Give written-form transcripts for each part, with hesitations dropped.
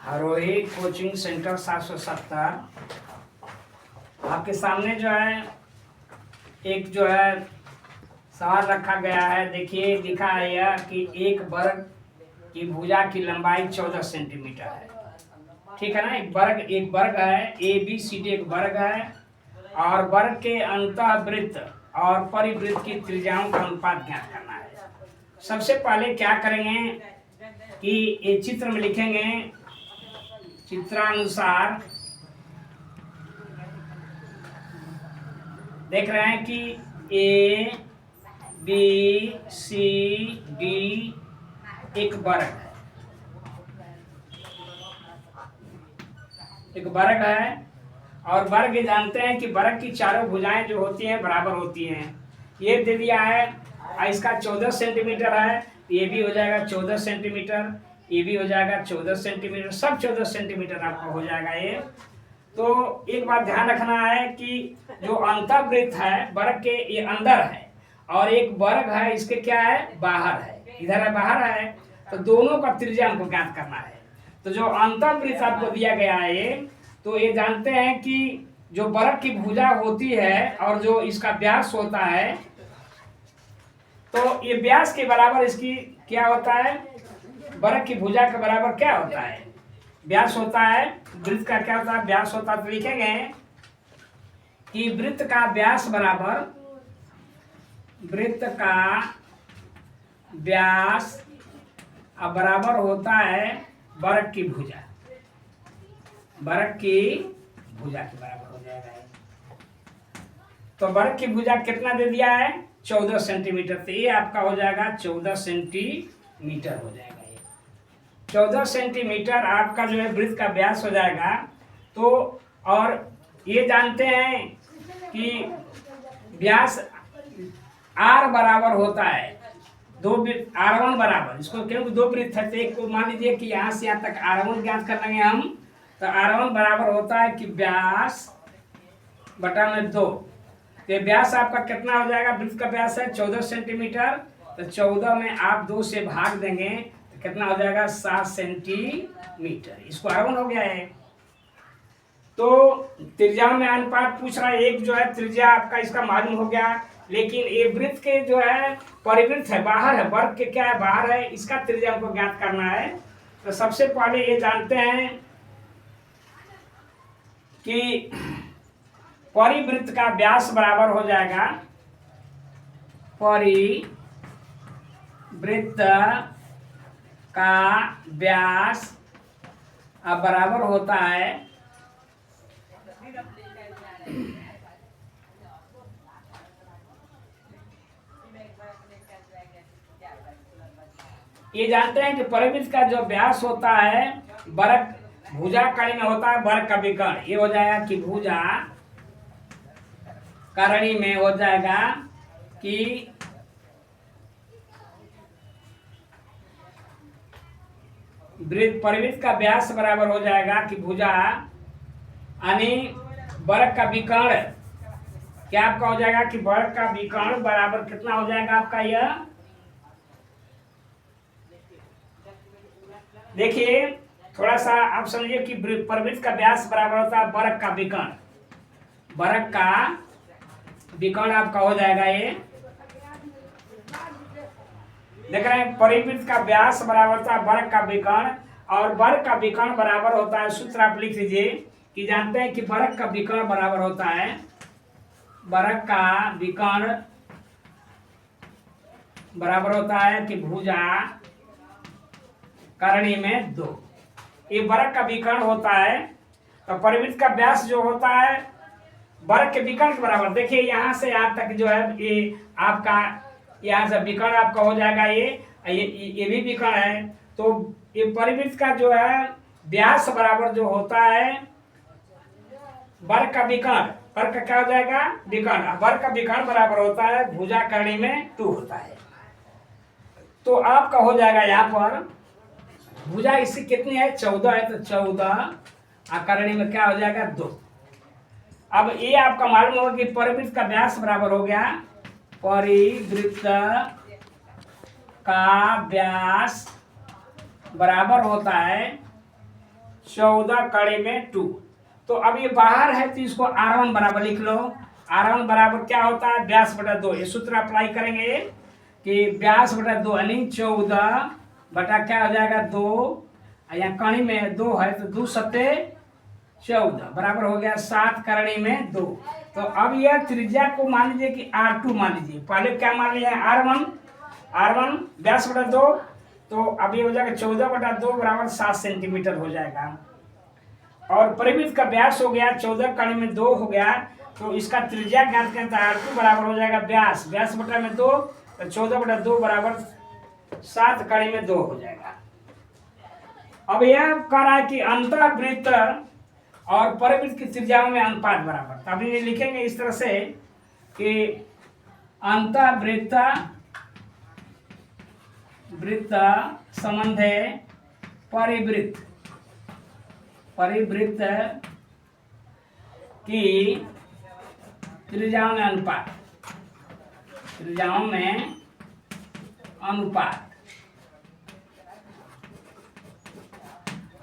हरोही coaching centre 770। आपके सामने जो है एक जो है सवाल रखा गया है। देखिए लिखा है यह कि एक वर्ग की भुजा की लंबाई 14 सेंटीमीटर है। ठीक है ना। एक वर्ग है, ABCD एक वर्ग है और वर्ग के अंतःवृत्त और परिवृत्त की त्रिज्याओं का अनुपात ज्ञात करना है। सबसे पहले क्या करेंगे कि ये चित्र में लिखेंगे। चित्रानुसार देख रहे हैं कि ABCD एक वर्ग है, और वर्ग जानते हैं कि वर्ग की चारों भुजाएं जो होती हैं बराबर होती हैं। ये दे दिया है, इसका 14 सेंटीमीटर है, ये भी हो जाएगा 14 सेंटीमीटर, ये भी हो जाएगा 14 सेंटीमीटर, सब 14 सेंटीमीटर आपका हो जाएगा ये। तो एक बात ध्यान रखना है कि जो अंतःवृत्त है वर्ग के ये अंदर है और एक वर्ग है इसके क्या है बाहर है, इधर है बाहर है, तो दोनों का त्रिज्या हमको ज्ञात करना है। तो जो अंतःवृत्त आपको दिया गया है ये, तो ये जानते हैं कि जो वर्ग की भुजा होती है और जो इसका व्यास होता है, तो ये व्यास के बराबर इसकी क्या होता है, वर्ग की भुजा के बराबर क्या होता है, व्यास होता है। वृत्त का क्या होता है, व्यास होता है। तो लिखेंगे कि वृत्त का व्यास बराबर, वृत्त का व्यास बराबर होता है वर्ग की भुजा, वर्ग की भुजा के बराबर हो जाएगा। तो वर्ग की भुजा कितना दे दिया है 14 सेंटीमीटर, तो ये आपका हो जाएगा 14 सेंटीमीटर हो जाएगा। 14 सेंटीमीटर आपका जो है वृत्त का व्यास हो जाएगा। तो और ये जानते हैं कि व्यास R बराबर होता है R1 बराबर, इसको क्योंकि दो वृत्त है तो एक को मान लीजिए कि यहाँ से यहाँ तक R1 ज्ञात कर लेंगे हम। तो R1 बराबर होता है कि व्यास बटा में 2। तो व्यास आपका कितना हो जाएगा, वृत्त का व्यास है 14 सेंटीमीटर, तो 14 में आप 2 से भाग देंगे तो कितना हो जाएगा 7 सेंटीमीटर। इसको R1 हो गया है। तो त्रिज्या में अनुपात पूछ रहा है, एक जो है त्रिज्या आपका इसका मालूम हो गया, लेकिन ये वृत्त के जो है परिवृत्त है बाहर है, वर्ग के क्या है बाहर है, इसका त्रिज्या को ज्ञात करना है। तो सबसे पहले ये जानते हैं कि परिवृत्त का व्यास बराबर हो जाएगा, परिवृत्त का व्यास बराबर होता है ये जानते हैं कि परिवृत्त का जो व्यास होता है वर्ग भुजा कड़ी में होता है वर्ग का विकर्ण। ये हो जाएगा कि भुजा करणी में हो जाएगा कि परिवृत्त का व्यास बराबर हो जाएगा कि भुजा यानी वर्ग का विकर्ण क्या आपका हो जाएगा कि वर्ग का विकर्ण बराबर कितना हो जाएगा आपका यह, देखिए थोड़ा सा आप समझिए कि परिवृत्त का व्यास बराबर होता है वर्ग का विकर्ण, वर्ग का विकर्ण आपका हो जाएगा ये। देख रहे हैं परिवृत्त का व्यास बराबर होता है वर्ग का विकर्ण, और वर्ग का विकर्ण बराबर होता है, सूत्र आप लिख लीजिए कि जानते हैं कि वर्ग का विकर्ण बराबर होता है, वर्ग का विकर्ण बराबर होता है कि भुजा करणी में 2। ये वर्ग का विकर्ण होता है। तो परिवृत्त का व्यास जो होता है वर्ग के विकर्ण के बराबर, देखिए यहाँ से यहाँ तक जो है ये आपका यहाँ से विकर्ण आपका हो जाएगा ये भी विकर्ण है। तो ये परिवृत्त का जो है व्यास बराबर जो होता है वर्ग का विकर्ण, वर्ग का क्या हो जाएगा विकर्ण, वर्ग का विकर्ण बराबर होता है भुजा करणी में 2 होता है। तो आपका हो जाएगा यहाँ पर भुजा इसकी कितनी है 14 है, तो 14 करणी में क्या हो जाएगा 2। अब ये आपका मालूम होगा कि परिवृत्त का व्यास बराबर हो गया, परिवृत्त का व्यास बराबर होता है 14 कड़ी में 2। तो अब ये बाहर है तो इसको R1 बराबर लिख लो। R1 बराबर क्या होता है, व्यास बटा 2। ये सूत्र अप्लाई करेंगे कि व्यास बटा 2 यानी 14 बटा क्या हो जाएगा 2, यहाँ कड़ी में 2 है तो 2 सत्ते 14 बराबर हो गया 7 कड़ी में 2। तो अब यह त्रिज्या को मान लीजिए कि R2 मान लीजिए। पहले क्या मान लिया है R1 व्यास बटा 2, तो अब ये हो जाएगा 14 बटा 2 बराबर 7 सेंटीमीटर हो जाएगा। और परिवृत्त का व्यास हो गया 14 कड़ी में 2 हो गया, तो इसका त्रिज्या ज्ञात करता है R2 बराबर हो जाएगा व्यास बटा में 2, तो 14 बटा 2 बराबर 7 कड़ी में 2 हो जाएगा। अब यह कह रहा है कि अंतःवृत्त और परिवृत्त की त्रिज्याओं में अनुपात बराबर। तो अभी ये लिखेंगे इस तरह से कि अंतःवृत्त संबंधे परिवृत्त की त्रिज्याओं में अनुपात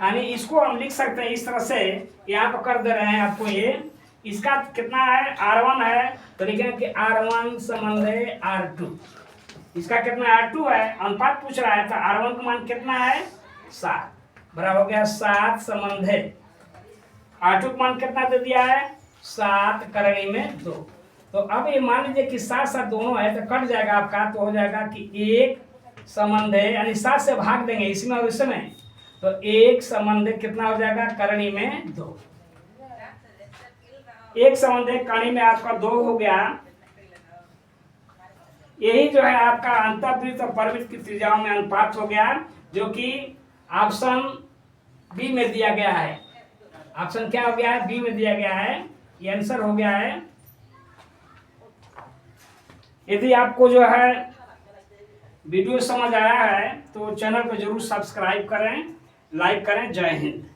यानी इसको हम लिख सकते हैं इस तरह से, यहाँ पर कर दे रहे हैं आपको। ये इसका कितना है R1 है तो लिखेंगे कि R1 संबंधे R2। इसका कितना R2 है, अनुपात पूछ रहा है तो R1 का मान कितना है 7 बराबर हो गया 7 संबंधे R2 का मान कितना दे दिया है 7 कड़ी में 2। तो अब ये मान लीजिए कि 7 दोनों है तो कट जाएगा आपका, तो हो जाएगा कि 1 संबंधे यानी 7 से भाग देंगे इसमें और इसमें, तो 1 संबंधे कितना हो जाएगा कड़ी में 2। 1 संबंधे कड़ी में आपका 2 हो गया। यही जो है आपका अंतःवृत्त और परिवृत्त की त्रिज्याओं में अनुपात हो गया, जो कि ऑप्शन बी में दिया गया है। ऑप्शन क्या हो गया है, बी में दिया गया है, ये आंसर हो गया है। यदि आपको जो है वीडियो समझ आया है तो चैनल को जरूर सब्सक्राइब करें, लाइक करें। जय हिंद।